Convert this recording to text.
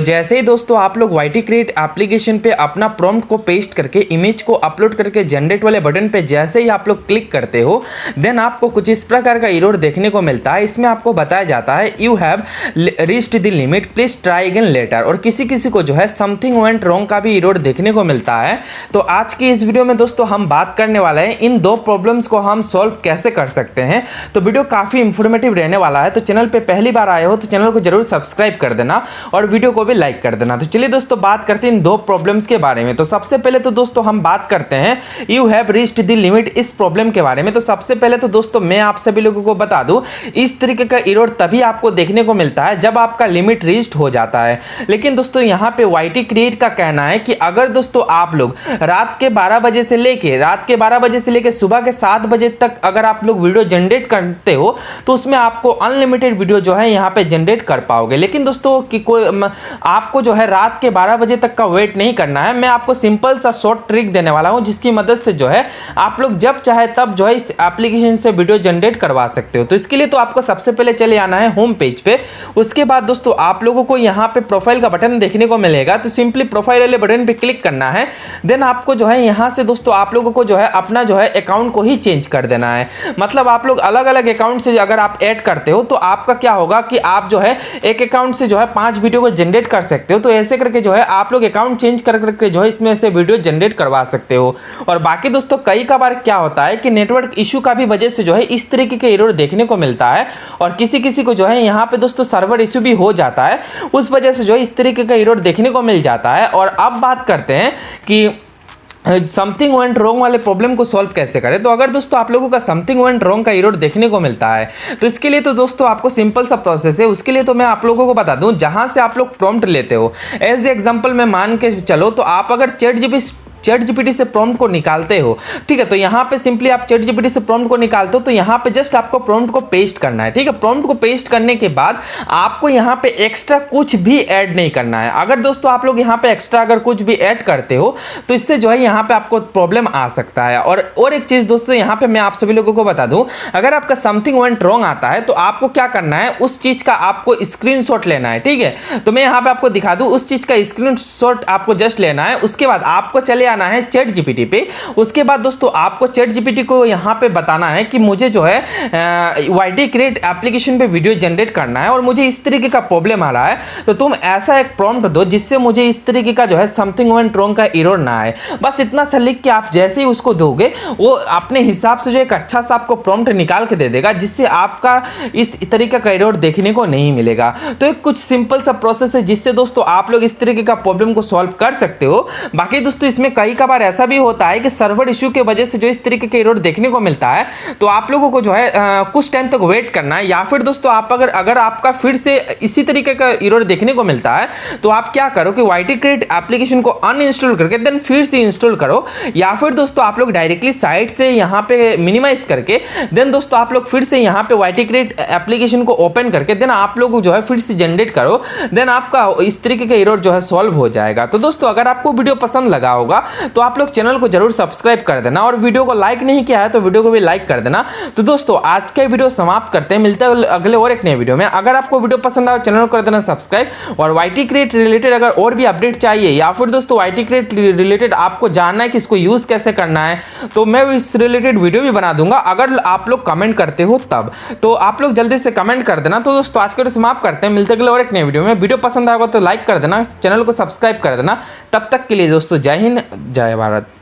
जैसे ही दोस्तों आप लोग YT क्रिएट एप्लीकेशन पे अपना प्रॉम्प्ट को पेस्ट करके इमेज को अपलोड करके जनरेट वाले बटन पे जैसे ही आप लोग क्लिक करते हो, देन आपको कुछ इस प्रकार का एरर देखने को मिलता है। इसमें आपको बताया जाता है you have reached the limit, please try again later, और किसी किसी को जो है समथिंग वेंट रॉन्ग का भी एरर देखने को मिलता है। तो आज की इस वीडियो में दोस्तों हम बात करने वाले हैं इन दो प्रॉब्लम्स को हम सॉल्व कैसे कर सकते हैं। तो वीडियो काफी इंफॉर्मेटिव रहने वाला है। तो चैनल पे पहली बार आए हो तो चैनल को जरूर सब्सक्राइब कर देना और वीडियो को भी लाइक कर देना। तो चलिए दोस्तों बात करते हैं इन दो प्रॉब्लम्स के बारे में। तो सबसे पहले तो दोस्तों हम बात करते हैं you have reached the limit इस प्रॉब्लम के बारे में। तो सबसे पहले तो दोस्तों मैं आप सभी लोगों को बता दूं, इस तरीके का एरर तभी आपको देखने को मिलता है जब आपका लिमिट रीच्ड हो जाता है। लेकिन दोस्तों यहां पे YT क्रिएट का कहना है कि अगर दोस्तों आप लोग रात के 12 बजे से लेके सुबह के 7 बजे तक अगर आप लोग वीडियो जनरेट करते हो तो उसमें आपको अनलिमिटेड वीडियो जो है यहां पे जनरेट कर पाओगे। लेकिन दोस्तों कि कोई आपको जो है रात के 12 बजे तक का वेट नहीं करना है। मैं आपको सिंपल सा शॉर्ट ट्रिक देने वाला हूं जिसकी मदद से जो है आप लोग जब चाहे तब जो है इस एप्लीकेशन से वीडियो जनरेट करवा सकते हो। तो इसके लिए तो आपको सबसे पहले चले आना है होम पेज पे। उसके बाद दोस्तों आप लोगों को यहां पे प्रोफाइल का बटन देखने को मिलेगा। तो सिंपली प्रोफाइल वाले बटन पे क्लिक करना है। देन आपको जो है यहां से दोस्तों आप लोगों को जो है अपना जो है अकाउंट को ही चेंज कर देना है। मतलब आप लोग अलग अलग अकाउंट से अगर आप ऐड करते हो तो आपका क्या होगा कि आप जो है एक अकाउंट से जो है 5 वीडियो को जनरेट कर सकते हो। तो ऐसे करके जो है आप लोग अकाउंट चेंज करके जो है इसमें से वीडियो जनरेट करवा सकते हो। और बाकी दोस्तों कई का बार क्या होता है कि नेटवर्क इशू का भी वजह से जो है इस तरीके के एरर देखने को मिलता है। और किसी किसी को जो है यहाँ पे दोस्तों सर्वर इशू भी हो जाता है, उस वजह से जो है इस तरीके का एरर देखने को मिल जाता है। और अब बात करते हैं कि समथिंग वेंट रॉन्ग वाले प्रॉब्लम को सॉल्व कैसे करें। तो अगर दोस्तों आप लोगों का समथिंग वेंट रॉन्ग का एरर देखने को मिलता है तो इसके लिए तो दोस्तों आपको सिंपल सा प्रोसेस है। उसके लिए तो मैं आप लोगों को बता दूं, जहां से आप लोग प्रॉम्प्ट लेते हो एज एग्जांपल मैं मान के चलो तो आप अगर चैट जीपीटी से प्रॉम्प्ट को निकालते हो, ठीक है, तो यहाँ पे सिंपली आप चैट जीपीटी से प्रॉम्प्ट को निकालते हो तो यहाँ पे जस्ट आपको प्रॉम्प्ट को पेस्ट करना है। ठीक है, प्रॉम्प्ट को पेस्ट करने के बाद आपको यहाँ पे एक्स्ट्रा कुछ भी ऐड नहीं करना है। अगर दोस्तों आप लोग यहाँ पे एक्स्ट्रा अगर कुछ भी ऐड करते हो तो इससे जो है यहाँ पे आपको प्रॉब्लम आ सकता है। और एक चीज दोस्तों यहाँ पे मैं आप सभी लोगों को बता दूं, अगर आपका समथिंग वेंट रॉन्ग आता है तो आपको क्या करना है, उस चीज का आपको स्क्रीनशॉट लेना है। ठीक है, तो मैं यहाँ पे आपको दिखा दूं, उस चीज का स्क्रीनशॉट आपको जस्ट लेना है। उसके बाद आपको चले आना है चैट जीपीटी पे। उसके बाद दोस्तों आपको चैट जीपीटी को यहाँ पे बताना है कि मुझे जो है YT क्रिएट एप्लीकेशन पे वीडियो जनरेट करना है और मुझे इस तरीके का प्रॉब्लम आ रहा है, तो तुम ऐसा एक प्रॉम्प्ट दो जिससे मुझे इस तरीके का जो है समथिंग वेंट रॉन्ग का एरर ना आए। बस इतना सा लिख के आप जैसे ही उसको दोगे वो अपने हिसाब से जो एक अच्छा सा आपको प्रॉम्प्ट निकाल के दे देगा जिससे आपका इस तरीके का एरर देखने को नहीं मिलेगा। तो एक कुछ सिंपल सा प्रोसेस है जिससे दोस्तों आप लोग इस तरीके का प्रॉब्लम को सॉल्व कर सकते हो। बाकी दोस्तों इसमें कई का बार ऐसा भी होता है कि सर्वर इशू के वजह से जो इस तरीके के एरर देखने को मिलता है तो आप लोगों को जो है कुछ टाइम तक वेट करना है। या फिर दोस्तों आप अगर आपका फिर से इसी तरीके का एरर देखने को मिलता है तो आप क्या करो कि YT क्रिएट एप्लीकेशन को अनइंस्टॉल करके देन फिर से इंस्टॉल करो। या फिर दोस्तों आप लोग डायरेक्टली साइट से यहाँ पे मिनिमाइज करके देन दोस्तों आप लोग फिर से यहाँ पे YT क्रिएट एप्लीकेशन को ओपन करके देन आप लोग जो है फिर से जनरेट करो, देन आपका इस तरीके का एरर जो है सॉल्व हो जाएगा। तो दोस्तों अगर आपको वीडियो पसंद लगा होगा तो आप लोग चैनल को जरूर सब्सक्राइब कर देना और वीडियो को लाइक नहीं किया है तो वीडियो को भी लाइक कर देना। तो दोस्तों आज का वीडियो समाप्त करते हैं, मिलते हैं अगले और एक नए वीडियो में। अगर आपको वीडियो पसंद आए चैनल को कर देना सब्सक्राइब। और YT क्रिएट रिलेटेड अगर और भी अपडेट चाहिए या फिर दोस्तों YT क्रिएट रिलेटेड आपको जानना है कि इसको यूज कैसे करना है तो मैं इस रिलेटेड वीडियो भी बना दूंगा अगर आप लोग कमेंट करते हो तब। तो आप लोग जल्दी से कमेंट कर देना। तो दोस्तों आज का वीडियो समाप्त करते हैं, मिलते हैं अगले और एक नए वीडियो में। वीडियो पसंद आएगा तो लाइक कर देना, चैनल को सब्सक्राइब कर देना। तब तक के लिए दोस्तों जय हिंद, जय भारत।